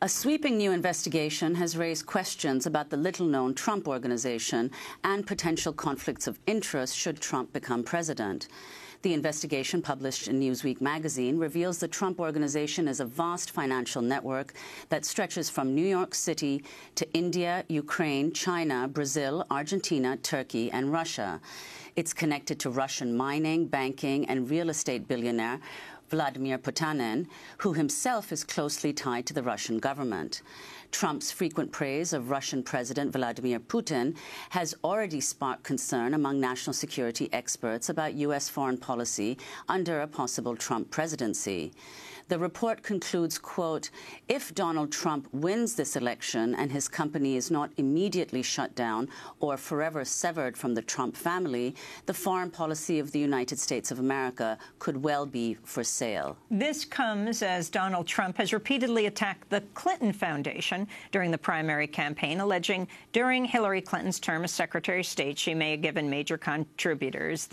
A sweeping new investigation has raised questions about the little-known Trump Organization and potential conflicts of interest should Trump become president. The investigation, published in Newsweek magazine, reveals the Trump Organization is a vast financial network that stretches from New York City to India, Ukraine, China, Brazil, Argentina, Turkey, and Russia. It's connected to Russian mining, banking, and real estate billionaire Vladimir Putin, who himself is closely tied to the Russian government. Trump's frequent praise of Russian President Vladimir Putin has already sparked concern among national security experts about U.S. foreign policy under a possible Trump presidency. The report concludes, quote, if Donald Trump wins this election and his company is not immediately shut down or forever severed from the Trump family, the foreign policy of the United States of America could well be for sale. This comes as Donald Trump has repeatedly attacked the Clinton Foundation during the primary campaign, alleging during Hillary Clinton's term as Secretary of State, she may have given major contributors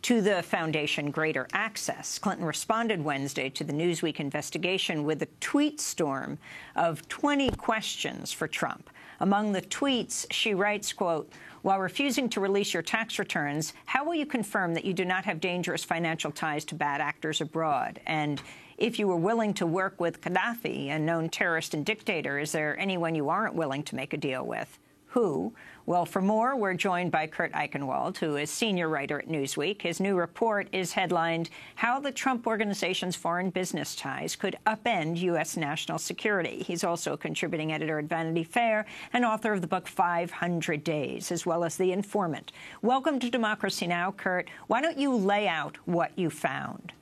to the foundation greater access. Clinton responded Wednesday to the Newsweek investigation with a tweet storm of 20 questions for Trump. Among the tweets, she writes, quote, while refusing to release your tax returns, how will you confirm that you do not have dangerous financial ties to bad actors abroad? And if you were willing to work with Gaddafi, a known terrorist and dictator, is there anyone you aren't willing to make a deal with? Who? Well, for more, we're joined by Kurt Eichenwald, who is senior writer at Newsweek. His new report is headlined, How the Trump Organization's Foreign Business Ties Could Upend U.S. National Security. He's also a contributing editor at Vanity Fair and author of the book 500 Days, as well as The Informant. Welcome to Democracy Now!, Kurt. Why don't you lay out what you found?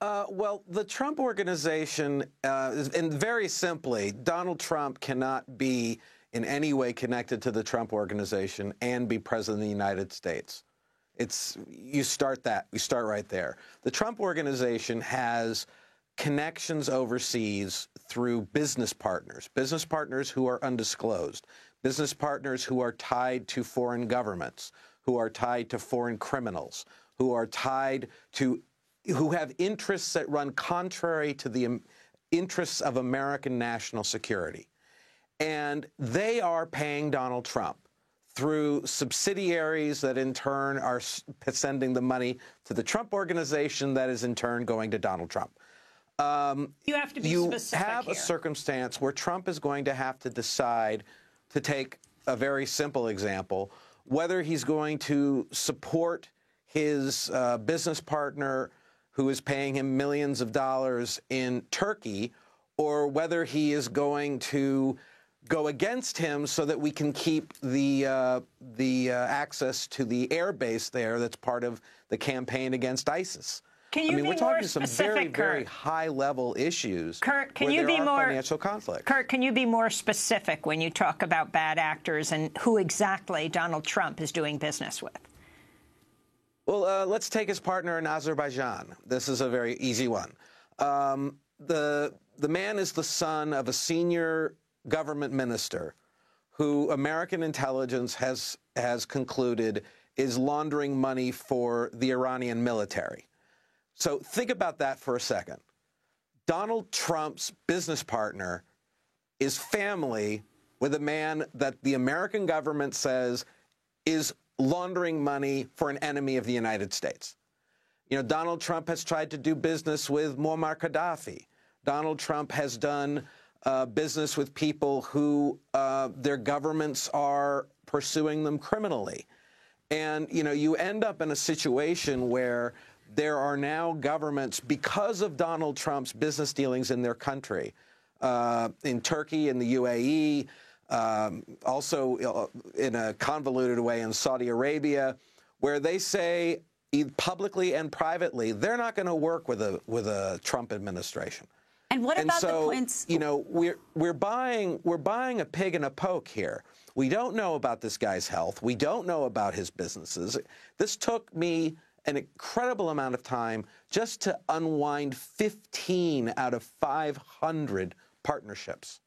Well, the Trump Organization, and very simply, Donald Trump cannot be in any way connected to the Trump Organization and be president of the United States. We start right there. The Trump Organization has connections overseas through business partners who are undisclosed, business partners who are tied to foreign governments, who are tied to foreign criminals, who have interests that run contrary to the interests of American national security. And they are paying Donald Trump through subsidiaries that in turn are sending the money to the Trump Organization that is in turn going to Donald Trump. You have to be specific You have here. A circumstance where Trump is going to have to decide, to take a very simple example, whether he's going to support his business partner who is paying him millions of dollars in Turkey, or whether he is going to go against him so that we can keep the access to the air base there that's part of the campaign against ISIS. We're talking some very high-level issues Kurt, can where you there be are more financial conflict. Kurt, can you be more specific when you talk about bad actors and who exactly Donald Trump is doing business with? Well, let's take his partner in Azerbaijan. This is a very easy one. The man is the son of a senior government minister who American intelligence has concluded is laundering money for the Iranian military. So think about that for a second. Donald Trump's business partner is family with a man that the American government says is laundering money for an enemy of the United States. You know, Donald Trump has tried to do business with Muammar Gaddafi. Donald Trump has done business with people who their governments are pursuing them criminally. And, you know, you end up in a situation where there are now governments, because of Donald Trump's business dealings in their country, in Turkey, in the UAE, also in a convoluted way in Saudi Arabia, where they say publicly and privately they're not going to work with a Trump administration. And what about the points? You know, we're buying a pig in a poke here. We don't know about this guy's health. We don't know about his businesses. This took me an incredible amount of time just to unwind 15 out of 500 partnerships.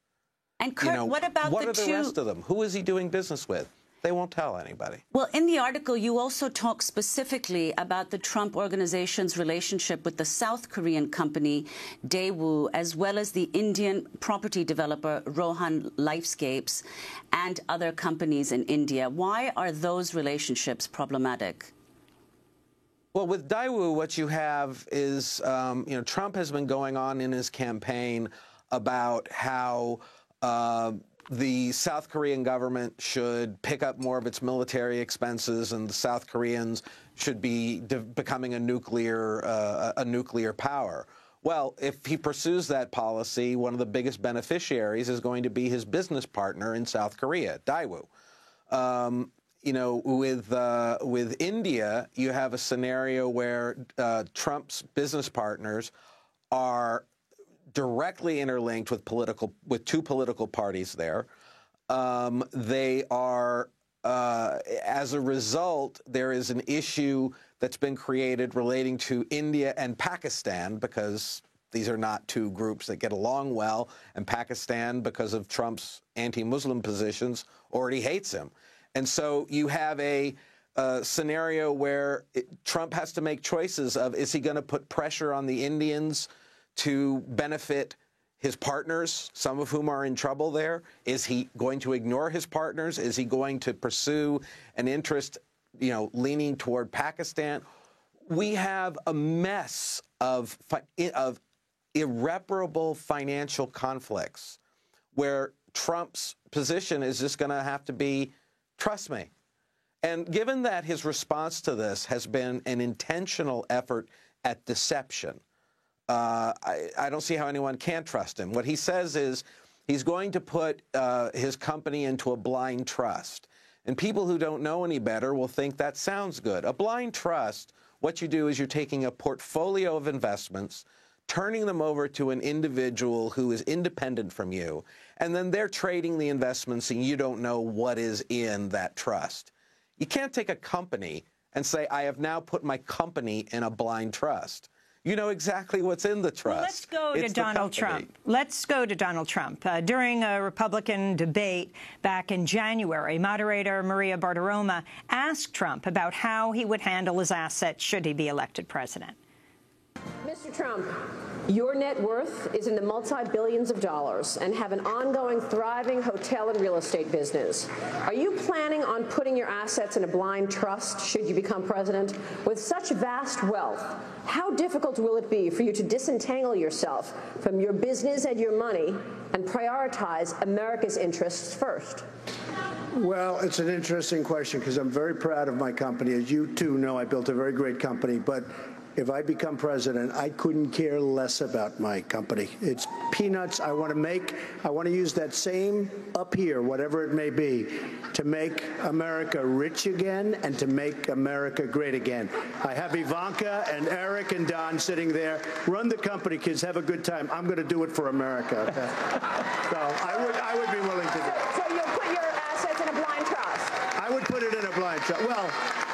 And Kurt, what about what are the rest of them? Who is he doing business with? They won't tell anybody. Well, in the article, you also talk specifically about the Trump Organization's relationship with the South Korean company Daewoo, as well as the Indian property developer Rohan Lifescapes and other companies in India. Why are those relationships problematic? Well, with Daewoo, what you have is, Trump has been going on in his campaign about how the South Korean government should pick up more of its military expenses, and the South Koreans should be becoming a nuclear power. Well, if he pursues that policy, one of the biggest beneficiaries is going to be his business partner in South Korea, Daewoo. With India, you have a scenario where Trump's business partners are directly interlinked with two political parties there. They are, as a result, there is an issue that's been created relating to India and Pakistan, because these are not two groups that get along well, and Pakistan, because of Trump's anti-Muslim positions, already hates him. And so you have a scenario where Trump has to make choices of, is he going to put pressure on the Indians to benefit his partners, some of whom are in trouble there? Is he going to ignore his partners? Is he going to pursue an interest, leaning toward Pakistan? We have a mess of irreparable financial conflicts where Trump's position is just going to have to be, trust me. And given that his response to this has been an intentional effort at deception, I don't see how anyone can trust him. What he says is he's going to put his company into a blind trust. And people who don't know any better will think that sounds good. A blind trust, what you do is you're taking a portfolio of investments, turning them over to an individual who is independent from you, and then they're trading the investments and you don't know what is in that trust. You can't take a company and say, I have now put my company in a blind trust. You know exactly what's in the trust. Well, let's go to Donald Trump. Let's go to Donald Trump. During a Republican debate back in January, moderator Maria Bartiromo asked Trump about how he would handle his assets should he be elected president. Mr. Trump, your net worth is in the multi-billions of dollars and have an ongoing, thriving hotel and real estate business. Are you planning on putting your assets in a blind trust should you become president? With such vast wealth, how difficult will it be for you to disentangle yourself from your business and your money and prioritize America's interests first? Well, it's an interesting question because I'm very proud of my company. As you, too, know, I built a very great company. But if I become president, I couldn't care less about my company. It's peanuts. I want to use that same up here, whatever it may be, to make America rich again and to make America great again. I have Ivanka and Eric and Don sitting there. Run the company, kids. Have a good time. I'm going to do it for America. Okay? So I would be willing to do it. So you'll put your assets in a blind trust? I would put it in a blind trust. Well,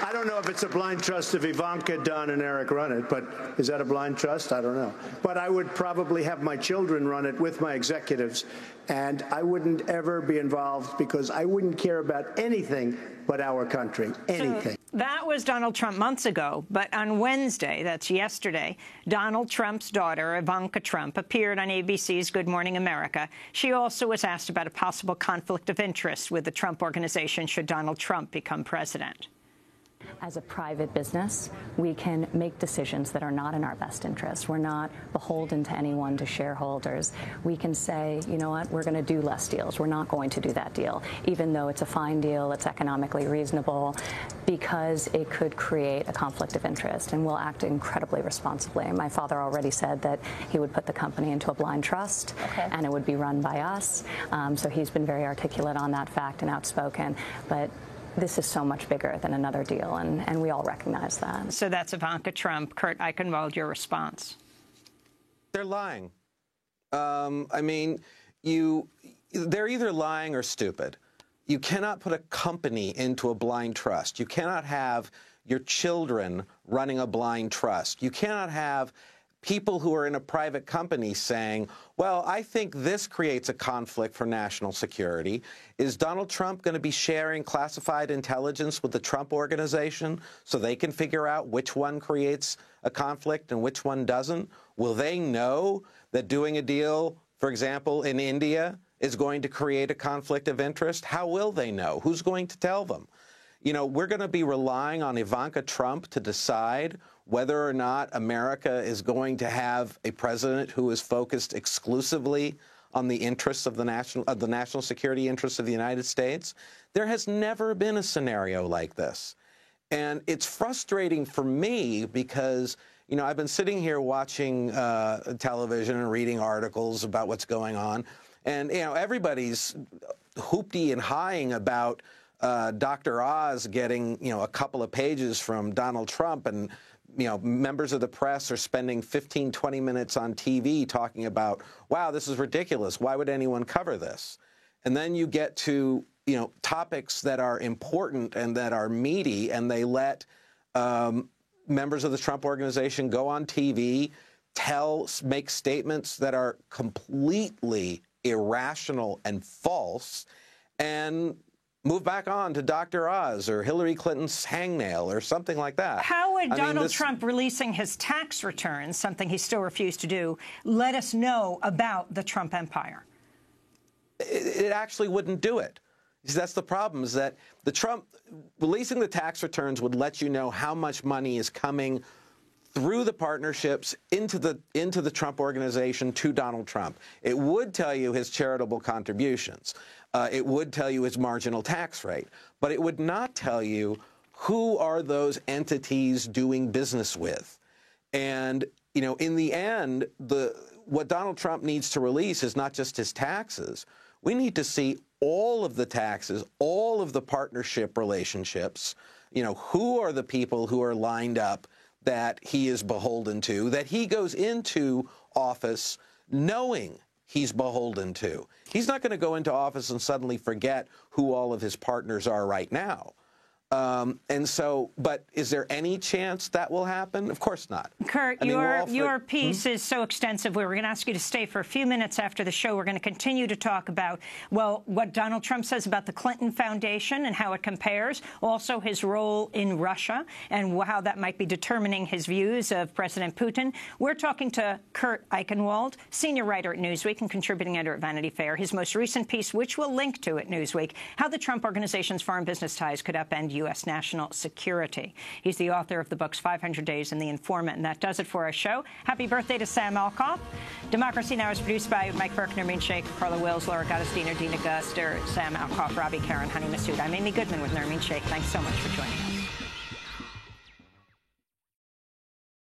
I don't know if it's a blind trust if Ivanka, Don, and Eric run it, but is that a blind trust? I don't know. But I would probably have my children run it with my executives, and I wouldn't ever be involved because I wouldn't care about anything but our country, anything. So that was Donald Trump months ago, but on Wednesday, that's yesterday, Donald Trump's daughter, Ivanka Trump, appeared on ABC's Good Morning America. She also was asked about a possible conflict of interest with the Trump Organization should Donald Trump become president. As a private business, we can make decisions that are not in our best interest. We're not beholden to anyone, to shareholders. We can say, you know what, we're going to do less deals. We're not going to do that deal, even though it's a fine deal, it's economically reasonable, because it could create a conflict of interest, and we'll act incredibly responsibly. My father already said that he would put the company into a blind trust, and it would be run by us. So he's been very articulate on that fact and outspoken. But this is so much bigger than another deal, and we all recognize that. So that's Ivanka Trump. Kurt Eichenwald, your response? They're lying. I mean, they're either lying or stupid. You cannot put a company into a blind trust. You cannot have your children running a blind trust. You cannot have people who are in a private company saying, well, I think this creates a conflict for national security. Is Donald Trump going to be sharing classified intelligence with the Trump Organization so they can figure out which one creates a conflict and which one doesn't? Will they know that doing a deal, for example, in India is going to create a conflict of interest? How will they know? Who's going to tell them? You know, we're going to be relying on Ivanka Trump to decide whether or not America is going to have a president who is focused exclusively on the interests of the national security interests of the United States. There has never been a scenario like this. And it's frustrating for me because, you know, I've been sitting here watching television and reading articles about what's going on. And, you know, everybody's hoopty and hawing about Dr. Oz getting, you know, a couple of pages from Donald Trump, and, you know, members of the press are spending 15, 20 minutes on TV talking about, wow, this is ridiculous. Why would anyone cover this? And then you get to, you know, topics that are important and that are meaty, and they let members of the Trump Organization go on TV, make statements that are completely irrational and false, and move back on to Dr. Oz or Hillary Clinton's hangnail or something like that. How would Donald Trump releasing his tax returns, something he still refused to do, let us know about the Trump empire? It actually wouldn't do it. See, that's the problem, is that the Trump releasing the tax returns would let you know how much money is coming through the partnerships into the Trump Organization to Donald Trump. It would tell you his charitable contributions. It would tell you his marginal tax rate. But it would not tell you who are those entities doing business with. And, you know, in the end, what Donald Trump needs to release is not just his taxes. We need to see all of the taxes, all of the partnership relationships. You know, who are the people who are lined up that he is beholden to, that he goes into office knowing he's beholden to. He's not going to go into office and suddenly forget who all of his partners are right now. And so, but is there any chance that will happen? Of course not. Kurt, your piece is so extensive. We're going to ask you to stay for a few minutes after the show. We're going to continue to talk about, well, what Donald Trump says about the Clinton Foundation and how it compares, also his role in Russia and how that might be determining his views of President Putin. We're talking to Kurt Eichenwald, senior writer at Newsweek and contributing editor at Vanity Fair. His most recent piece, which we'll link to at Newsweek, how the Trump Organization's foreign business ties could upend U.S. national security. He's the author of the books 500 Days and The Informant, and that does it for our show. Happy birthday to Sam Alcoff. Democracy Now! Is produced by Mike Burke, Nermeen Sheikh, Carla Wills, Laura Gottesdiener, Dina Guster, Sam Alcoff, Robbie Karen, Honey Massoud. I'm Amy Goodman with Nermeen Sheikh. Thanks so much for joining us.